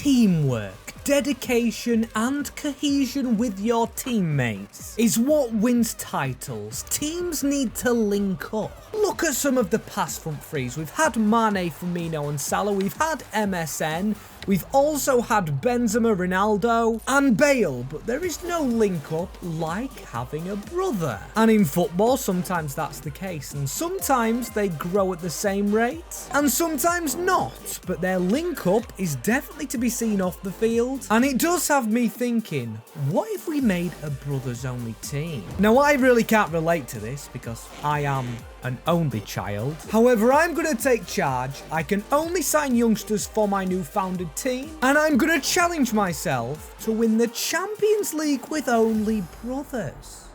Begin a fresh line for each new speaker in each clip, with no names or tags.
Teamwork, dedication and cohesion with your teammates is what wins titles. Teams need to link up. Look at some of the past front threes. We've had Mane, Firmino and Salah. We've had MSN. We've also had Benzema, Ronaldo and Bale, but there is no link up like having a brother. And in football, sometimes that's the case, and sometimes they grow at the same rate, and sometimes not, but their link up is definitely to be seen off the field. And it does have me thinking, what if we made a brothers only team? Now, I really can't relate to this because I am an only child. However, I'm going to take charge. I can only sign youngsters for my new founded team, and I'm going to challenge myself to win the Champions League with only brothers.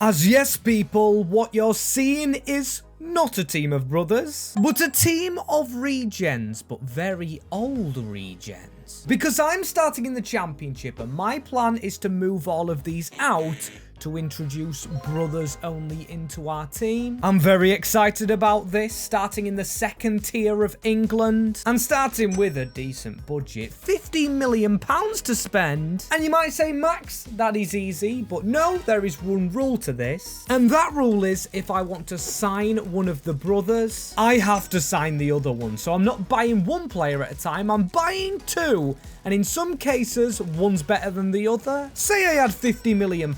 As yes, people, what you're seeing is not a team of brothers, but a team of regens, but very old regens. Because I'm starting in the championship, and my plan is to move all of these out to introduce brothers only into our team. I'm very excited about this, starting in the second tier of England and starting with a decent budget, £15 million to spend. And you might say, Max, that is easy, but no, there is one rule to this. And that rule is if I want to sign one of the brothers, I have to sign the other one. So I'm not buying one player at a time, I'm buying two. And in some cases, one's better than the other. Say I had £50 million,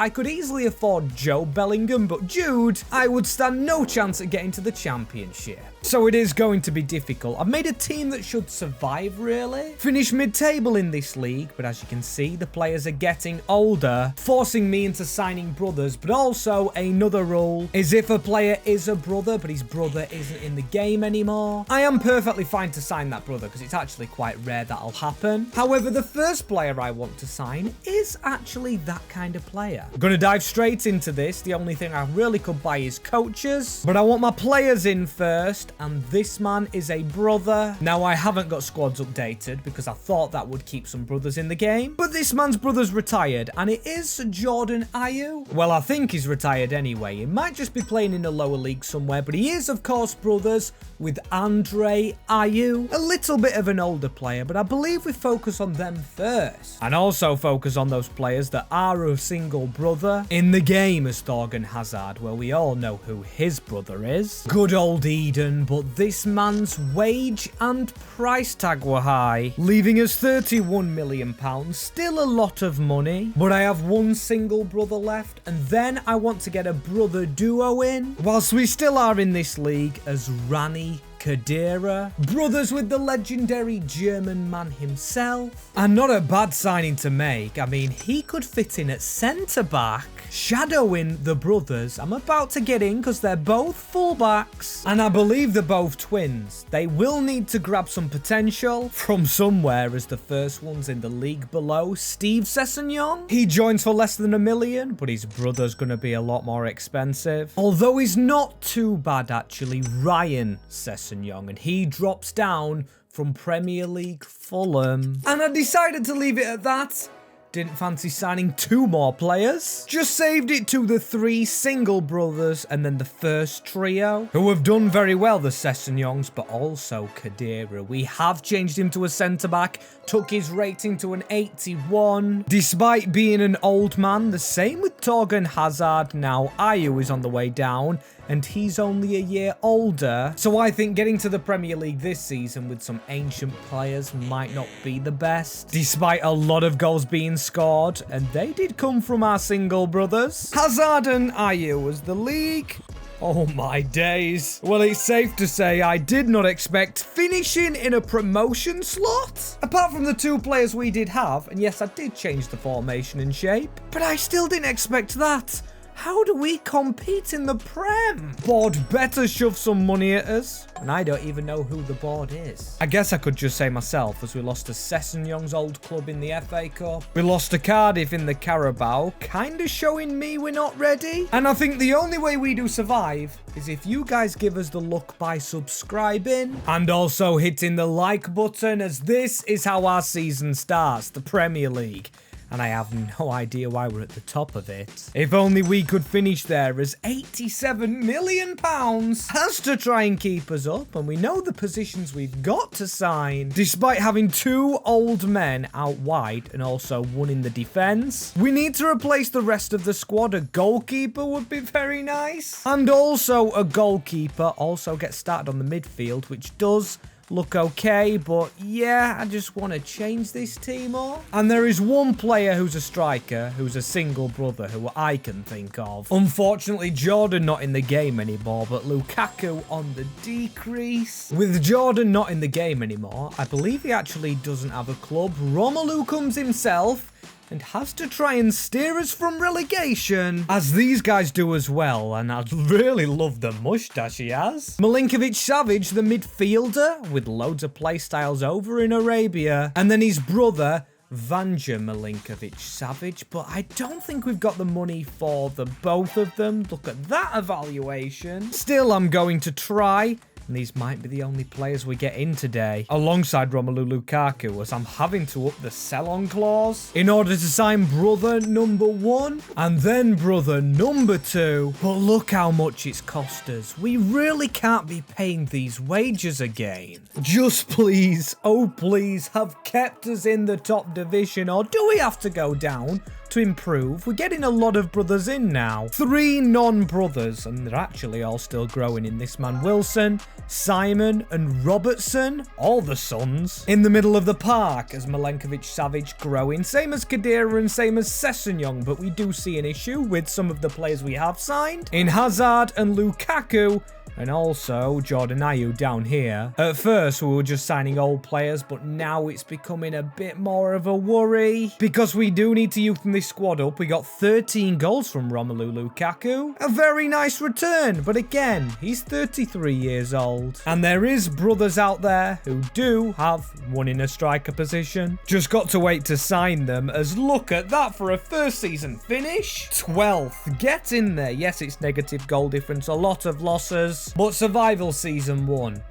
I could easily afford Joe Bellingham, but Jude, I would stand no chance at getting to the championship. So it is going to be difficult. I've made a team that should survive, really. Finish mid-table in this league, but as you can see, the players are getting older, forcing me into signing brothers. But also, another rule is if a player is a brother, but his brother isn't in the game anymore, I am perfectly fine to sign that brother, because it's actually quite rare that'll happen. However, the first player I want to sign is actually that kind of player. I'm going to dive straight into this. The only thing I really could buy is coaches, but I want my players in first. And this man is a brother. Now, I haven't got squads updated because I thought that would keep some brothers in the game. But this man's brother's retired, and it is Jordan Ayew. Well, I think he's retired anyway. He might just be playing in a lower league somewhere, but he is, of course, brothers with Andre Ayew. A little bit of an older player, but I believe we focus on them first. And also focus on those players that are a single brother in the game as Thorgan Hazard, where we all know who his brother is. Good old Eden. But this man's wage and price tag were high, leaving us £31 million, still a lot of money. But I have one single brother left, and then I want to get a brother duo in, whilst we still are in this league as Rani Khedira, brothers with the legendary German man himself. And not a bad signing to make. I mean, he could fit in at centre-back, shadowing the brothers. I'm about to get in because they're both fullbacks, and I believe they're both twins. They will need to grab some potential from somewhere, as the first one's in the league below, Steve Sessegnon. He joins for less than £1 million, but his brother's going to be a lot more expensive. Although he's not too bad, actually, Ryan Sessegnon. And he drops down from Premier League Fulham. And I decided to leave it at that. Didn't fancy signing two more players. Just saved it to the three single brothers and then the first trio, who have done very well, the Sessegnons, but also Khedira. We have changed him to a centre-back, took his rating to an 81. Despite being an old man, the same with Thorgan Hazard. Now Ayew is on the way down, and he's only a year older. So I think getting to the Premier League this season with some ancient players might not be the best, despite a lot of goals being scored, and they did come from our single brothers. Hazard and Ayew as the league. Oh my days. Well, it's safe to say I did not expect finishing in a promotion slot. Apart from the two players we did have, and yes, I did change the formation and shape, but I still didn't expect that. How do we compete in the Prem? Board better shove some money at us. And I don't even know who the board is. I guess I could just say myself, as we lost to Sessegnon's old club in the FA Cup. We lost to Cardiff in the Carabao, kinda showing me we're not ready. And I think the only way we do survive is if you guys give us the luck by subscribing and also hitting the like button, as this is how our season starts, the Premier League. and I have no idea why we're at the top of it. If only we could finish there, as £87 million has to try and keep us up, and we know the positions we've got to sign. Despite having 2 old men out wide and also 1 in the defense, we need to replace the rest of the squad. A goalkeeper would be very nice, and also a goalkeeper also gets started on the midfield, which does look okay, but yeah, I just want to change this team up. And there is 1 player who's a striker, who's a single brother, who I can think of. Unfortunately, Jordan not in the game anymore, but Lukaku on the decrease. With Jordan not in the game anymore, I believe he actually doesn't have a club. Romelu comes himself and has to try and steer us from relegation, as these guys do as well, and I really love the mustache he has. Milinkovic-Savic, the midfielder, with loads of play styles over in Arabia, and then his brother, Vanja Milinkovic-Savic, but I don't think we've got the money for the both of them. Look at that evaluation. Still, I'm going to try. And these might be the only players we get in today, alongside Romelu Lukaku, as I'm having to up the sell-on clause in order to sign brother number 1 and then brother number 2. But look how much it's cost us. We really can't be paying these wages again. Just please, oh please, have kept us in the top division, or do we have to go down to improve? We're getting a lot of brothers in now. 3 non-brothers, and they're actually all still growing in this man. Wilson, Simon, and Robertson, all the sons. In the middle of the park, as Milinkovic-Savic growing. Same as Khedira and same as Sessegnon, but we do see an issue with some of the players we have signed. In Hazard and Lukaku, and also Jordan Ayew down here. At first, we were just signing old players, but now it's becoming a bit more of a worry, because we do need to youth this squad up. We got 13 goals from Romelu Lukaku. A very nice return, but again, he's 33 years old. And there is brothers out there who do have 1 in a striker position. Just got to wait to sign them, as look at that for a first season finish. 12th. Get in there. Yes, it's negative goal difference, a lot of losses. But survival season 1,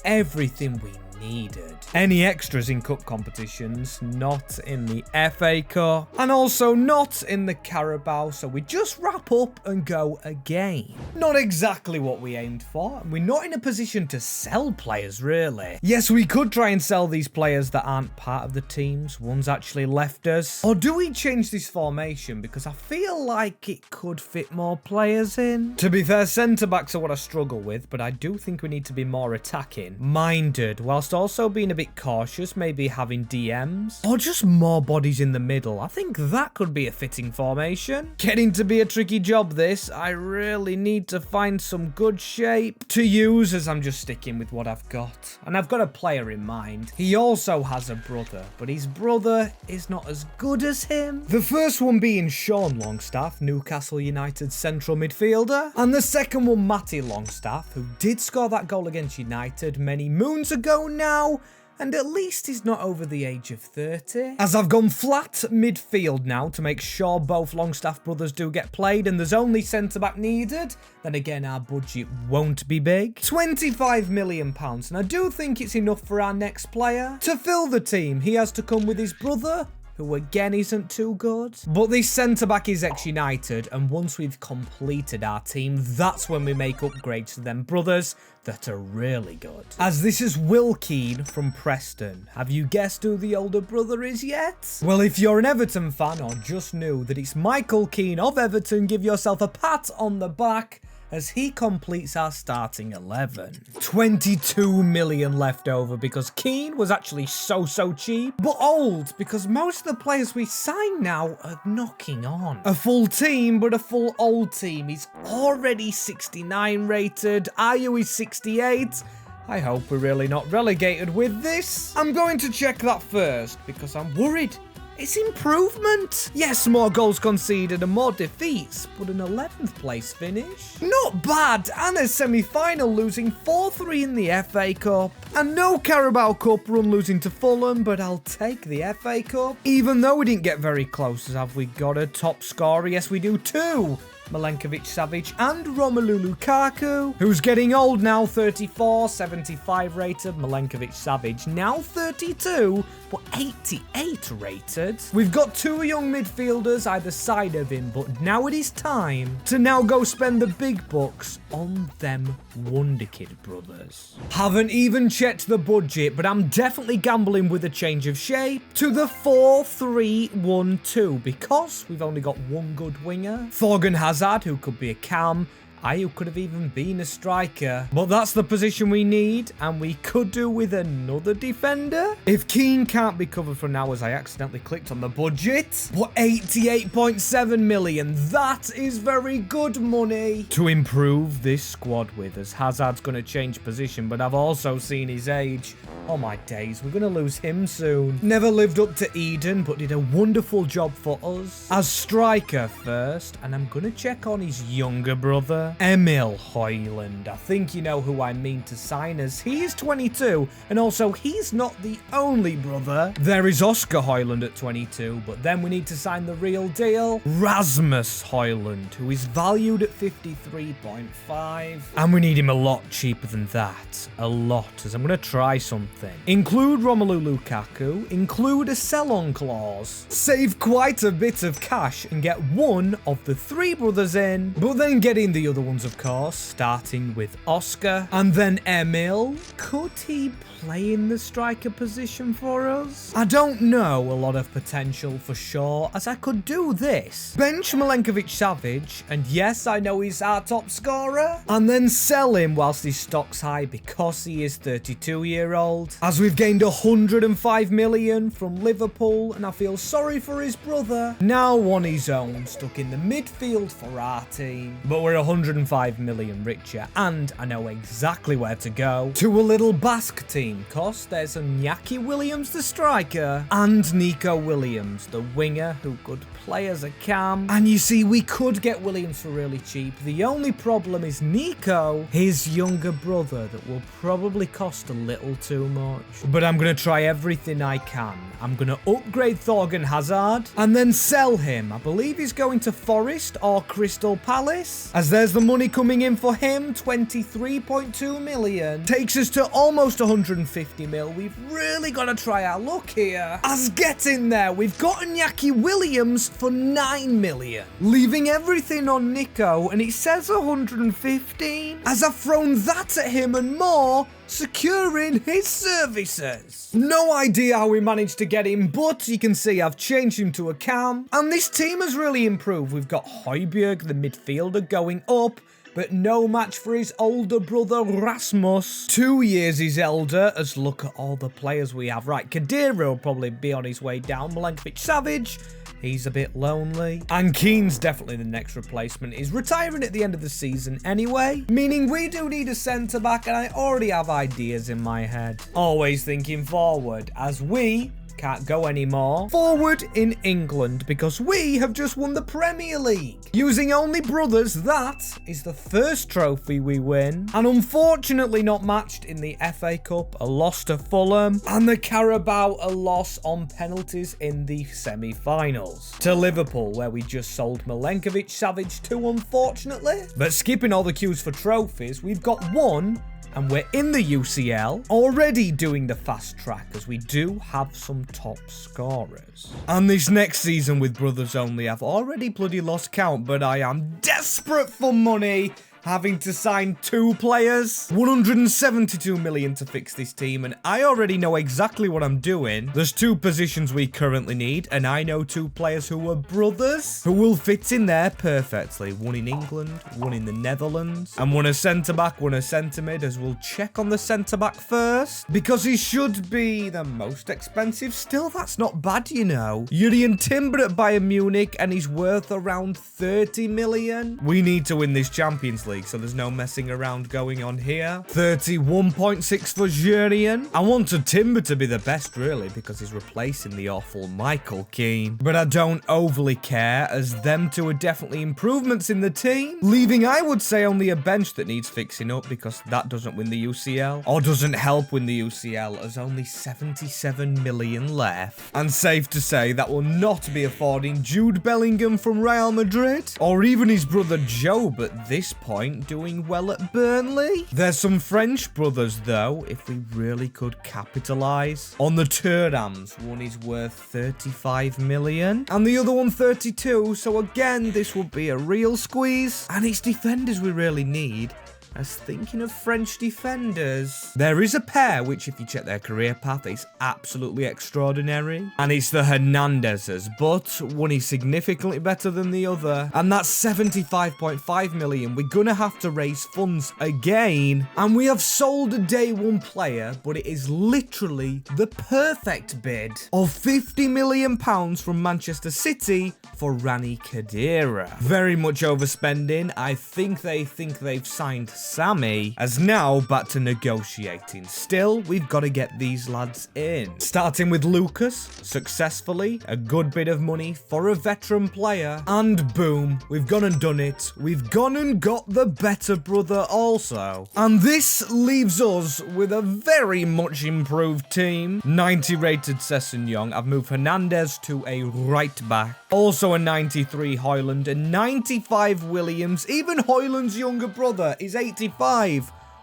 everything we needed. Any extras in cup competitions, not in the FA Cup, and also not in the Carabao, so we just wrap up and go again. Not exactly what we aimed for, and we're not in a position to sell players, really. Yes, we could try and sell these players that aren't part of the teams, one's actually left us. Or do we change this formation, because I feel like it could fit more players in? To be fair, centre-backs are what I struggle with, but I do think we need to be more attacking minded, whilst also being a bit cautious, maybe having DMs, or just more bodies in the middle. I think that could be a fitting formation. Getting to be a tricky job, this. I really need to find some good shape to use, as I'm just sticking with what I've got. And I've got a player in mind. He also has a brother, but his brother is not as good as him. The first one being Sean Longstaff, Newcastle United central midfielder, and the second one Matty Longstaff, who did score that goal against United many moons ago now, and at least he's not over the age of 30. As I've gone flat midfield now to make sure both Longstaff brothers do get played, and there's only centre-back needed, then again our budget won't be big. £25 million, and I do think it's enough for our next player. To fill the team, he has to come with his brother, who again isn't too good. But this centre-back is ex-United, and once we've completed our team, that's when we make upgrades to them brothers that are really good. As this is Will Keane from Preston. Have you guessed who the older brother is yet? Well, if you're an Everton fan or just knew that it's Michael Keane of Everton, give yourself a pat on the back, as he completes our starting 11. 22 million left over, because Keane was actually so cheap, but old, because most of the players we sign now are knocking on. A full team, but a full old team. He's already 69 rated. Ayew is 68. I hope we're really not relegated with this. I'm going to check that first, because I'm worried. It's improvement. Yes, more goals conceded and more defeats, but an 11th place finish. Not bad, and a semi-final, losing 4-3 in the FA Cup. And no Carabao Cup run, losing to Fulham, but I'll take the FA Cup. Even though we didn't get very close, as have we got a top scorer? Yes, we do too. Milenkovic-Savic, and Romelu Lukaku, who's getting old now, 34, 75 rated. Milenkovic-Savic now 32, but 88 rated. We've got two young midfielders either side of him, but now it is time to now go spend the big bucks on them Wonderkid brothers. Haven't even checked the budget, but I'm definitely gambling with a change of shape to the 4-3-1-2 because we've only got one good winger. Thorgan Hazard, who could be a cam, who could have even been a striker. But that's the position we need, and we could do with another defender. If Keane can't be covered for now, as I accidentally clicked on the budget. But 88.7 million, that is very good money to improve this squad with, as Hazard's going to change position, but I've also seen his age. Oh my days, we're going to lose him soon. Never lived up to Eden, but did a wonderful job for us as striker first, and I'm going to check on his younger brother, Emil Højlund. I think you know who I mean to sign, as he is 22, and also he's not the only brother. There is Oscar Højlund at 22, but then we need to sign the real deal, Rasmus Højlund, who is valued at 53.5, and we need him a lot cheaper than that. A lot, as I'm going to try something. Include Romelu Lukaku, include a sell-on clause, save quite a bit of cash and get one of the three brothers in, but then getting the other ones, of course, starting with Oscar and then Emil. Could he play in the striker position for us? I don't know, a lot of potential for sure, as I could do this. Bench Milenkovic-Savic, and yes, I know he's our top scorer, and then sell him whilst his stock's high because he is 32-year-old. As we've gained 105 million from Liverpool, and I feel sorry for his brother, now on his own, stuck in the midfield for our team. But we're 105 million richer, and I know exactly where to go. To a little Basque team, cause there's Iñaki Williams, the striker, and Nico Williams, the winger, who could play as a cam. And you see, we could get Williams for really cheap. The only problem is Nico, his younger brother, that will probably cost a little too much. But I'm going to try everything I can. I'm going to upgrade Thorgan Hazard and then sell him. I believe he's going to Forest or Crystal Palace, as there's the money coming in for him, 23.2 million. Takes us to almost 150 mil. We've really got to try our luck here. As get in there, we've got Iñaki Williams for 9 million. Leaving everything on Nico, and it says 115. As I've thrown that at him and more, securing his services. No idea how we managed to get him, but you can see I've changed him to a cam, and this team has really improved. We've got Højbjerg, the midfielder, going up, but no match for his older brother Rasmus. 2 years his elder, as look at all the players we have. Right, Khedira will probably be on his way down. Milenkovic-Savic, he's a bit lonely. And Keane's definitely the next replacement. He's retiring at the end of the season anyway, meaning we do need a centre-back, and I already have ideas in my head. Always thinking forward, as we can't go anymore forward in England because we have just won the Premier League. Using only brothers, that is the first trophy we win, and unfortunately not matched in the FA Cup, a loss to Fulham, and the Carabao, a loss on penalties in the semi-finals to Liverpool, where we just sold Milenkovic-Savic to, unfortunately. But skipping all the queues for trophies, we've got one, and we're in the UCL, already doing the fast track, as we do have some top scorers. And this next season with brothers only, I've already bloody lost count, but I am desperate for money, having to sign 2 players. 172 million to fix this team, and I already know exactly what I'm doing. There's 2 positions we currently need, and I know 2 players who are brothers, who will fit in there perfectly. One in England, one in the Netherlands, and one a centre-back, one a centre-mid, as we'll check on the centre-back first, because he should be the most expensive. Still, that's not bad, you know. Jurrien Timber at Bayern Munich, and he's worth around 30 million. We need to win this Champions League, League, so there's no messing around going on here. 31.6 for Jurien. I wanted Timber to be the best, really, because he's replacing the awful Michael Keane. But I don't overly care, as them two are definitely improvements in the team, leaving, I would say, only a bench that needs fixing up, because that doesn't win the UCL, or doesn't help win the UCL, as only 77 million left. And safe to say, that will not be affording Jude Bellingham from Real Madrid, or even his brother Job at this point doing well at Burnley. There's some French brothers though, if we really could capitalise. On the Thurams, one is worth 35 million, and the other one 32, so again, this will be a real squeeze. And it's defenders we really need. As thinking of French defenders, there is a pair which, if you check their career path, is absolutely extraordinary, and it's the Hernandezes, but one is significantly better than the other, and that's 75.5 million. We're gonna have to raise funds again, and we have sold a day one player, but it is literally the perfect bid of £50 million from Manchester City for Rani Khedira. Very much overspending. I think they've signed Sammy, as now back to negotiating. Still, we've got to get these lads in. Starting with Lucas, successfully, a good bit of money for a veteran player, and boom, we've gone and done it. We've gone and got the better brother also. And this leaves us with a very much improved team. 90 rated Sessegnon. I've moved Hernandez to a right back. Also a 93 Højlund, a 95 Williams. Even Højlund's younger brother is 85.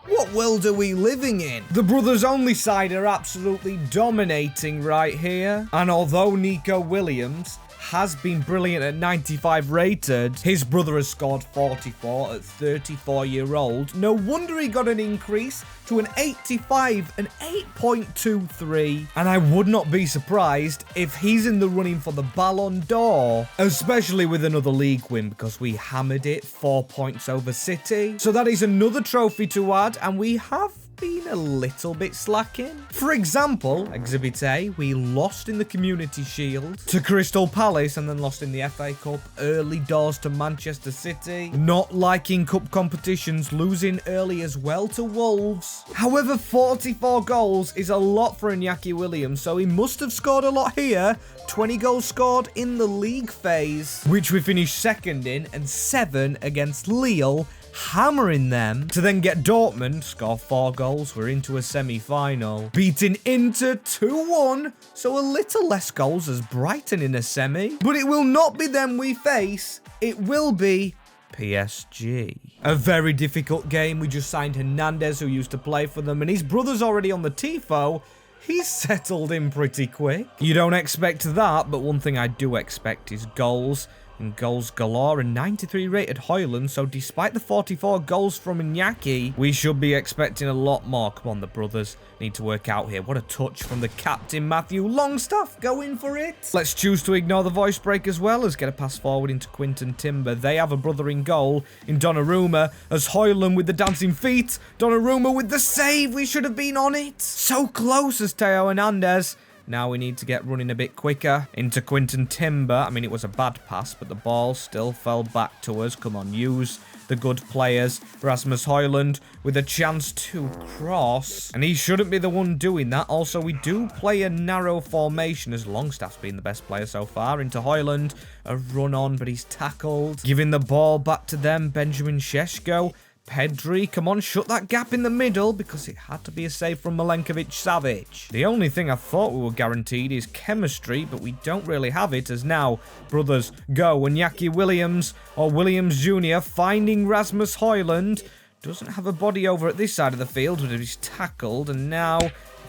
What world are we living in? The brothers only side are absolutely dominating right here. And although Nico Williams has been brilliant at 95 rated, his brother has scored 44 at 34-year-old. No wonder he got an increase to an 85 and 8.23. And I would not be surprised if he's in the running for the Ballon d'Or, especially with another league win, because we hammered it 4 points over City. So that is another trophy to add, and we have been a little bit slacking. For example, Exhibit A, we lost in the Community Shield to Crystal Palace and then lost in the FA Cup, early doors to Manchester City, not liking cup competitions, losing early as well to Wolves. However, 44 goals is a lot for Iñaki Williams, so he must have scored a lot here. 20 goals scored in the league phase, which we finished second in, and 7 against Lille, hammering them, to then get Dortmund, score 4 goals, we're into a semi-final. Beating Inter 2-1, so a little less goals as Brighton in a semi. But it will not be them we face, it will be PSG. A very difficult game. We just signed Hernandez, who used to play for them, and his brother's already on the Tifo. He's settled in pretty quick. You don't expect that, but one thing I do expect is goals. And goals galore, and 93 rated Højlund, so despite the 44 goals from Iñaki, we should be expecting a lot more. Come on, the brothers need to work out here. What a touch from the captain, Matthew Longstaff, going for it. Let's choose to ignore the voice break as well as get a pass forward into Quinton Timber. They have a brother in goal in Donnarumma, as Højlund with the dancing feet, Donnarumma with the save. We should have been on it. So close as Theo Hernandez. Now we need to get running a bit quicker into Quinton Timber. I mean, it was a bad pass, but the ball still fell back to us. Come on, use the good players. Rasmus Højlund with a chance to cross, and he shouldn't be the one doing that. Also, we do play a narrow formation, as Longstaff's been the best player so far. Into Højlund, a run on, but he's tackled. Giving the ball back to them, Benjamin Šeško. Pedri, come on, shut that gap in the middle, because it had to be a save from Milenkovic-Savic. The only thing I thought we were guaranteed is chemistry, but we don't really have it, as now brothers go. Iñaki Williams, or Williams Jr., finding Rasmus Højlund. Doesn't have a body over at this side of the field, but he's tackled, and now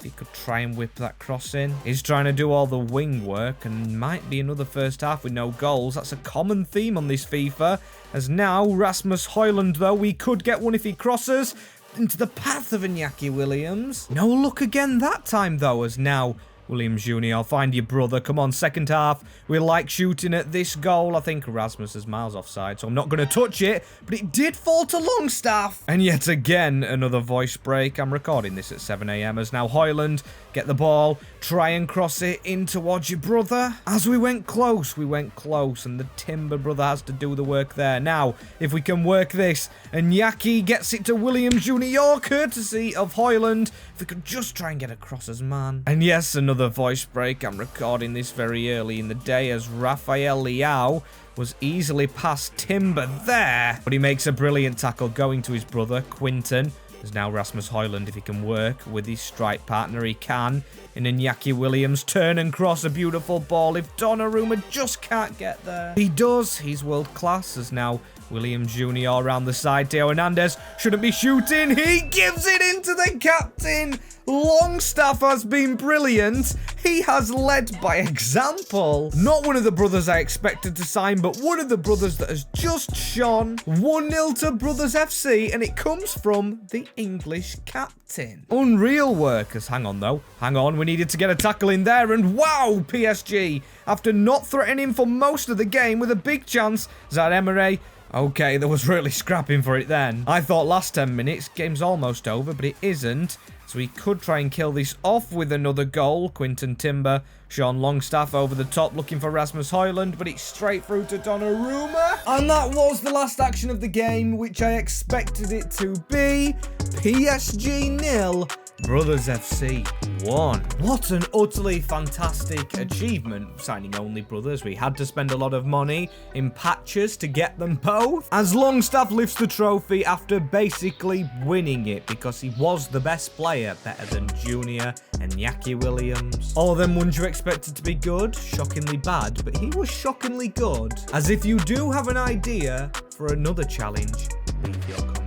he could try and whip that cross in. He's trying to do all the wing work, and might be another first half with no goals. That's a common theme on this FIFA. As now, Rasmus Højlund, though, we could get one if he crosses into the path of Iñaki Williams. No luck again that time, though, as now Williams Jr., I'll find your brother. Come on, second half. We like shooting at this goal. I think Rasmus is miles offside, so I'm not going to touch it. But it did fall to Longstaff. And yet again, another voice break. I'm recording this at 7 AM as now Højlund Get the ball. Try and cross it in towards your brother. As we went close, and the Timber brother has to do the work there. Now, if we can work this, and Yaki gets it to Williams Jr., courtesy of Hoyland. If we could just try and get across as man. And yes, another voice break. I'm recording this very early in the day as Rafael Leao was easily past Timber there. But he makes a brilliant tackle going to his brother, Quinton. There's now Rasmus Højlund. If he can work with his strike partner, he can. And Iñaki Williams turn and cross a beautiful ball. If Donnarumma just can't get there. He does. He's world class as now Williams Jr. around the side. Theo Hernández shouldn't be shooting. He gives it into the captain. Longstaff has been brilliant. He has led by example. Not one of the brothers I expected to sign, but one of the brothers that has just shone. 1-0 to Brothers FC, and it comes from the English captain. Unreal workers. Hang on, though. Hang on. We needed to get a tackle in there, and wow, PSG, after not threatening for most of the game with a big chance, Zaire-Emery. Okay, there was really scrapping for it then. I thought last 10 minutes, game's almost over, but it isn't. So he could try and kill this off with another goal. Quinton Timber, Sean Longstaff over the top looking for Rasmus Højlund, but it's straight through to Donnarumma. And that was the last action of the game, which I expected it to be. PSG 0, Brothers FC 1. What an utterly fantastic achievement, signing only brothers. We had to spend a lot of money in patches to get them both. As Longstaff lifts the trophy after basically winning it because he was the best player, better than Junior and Iñaki Williams. All them ones you expected to be good, shockingly bad, but he was shockingly good. As if you do have an idea for another challenge, leave your comments.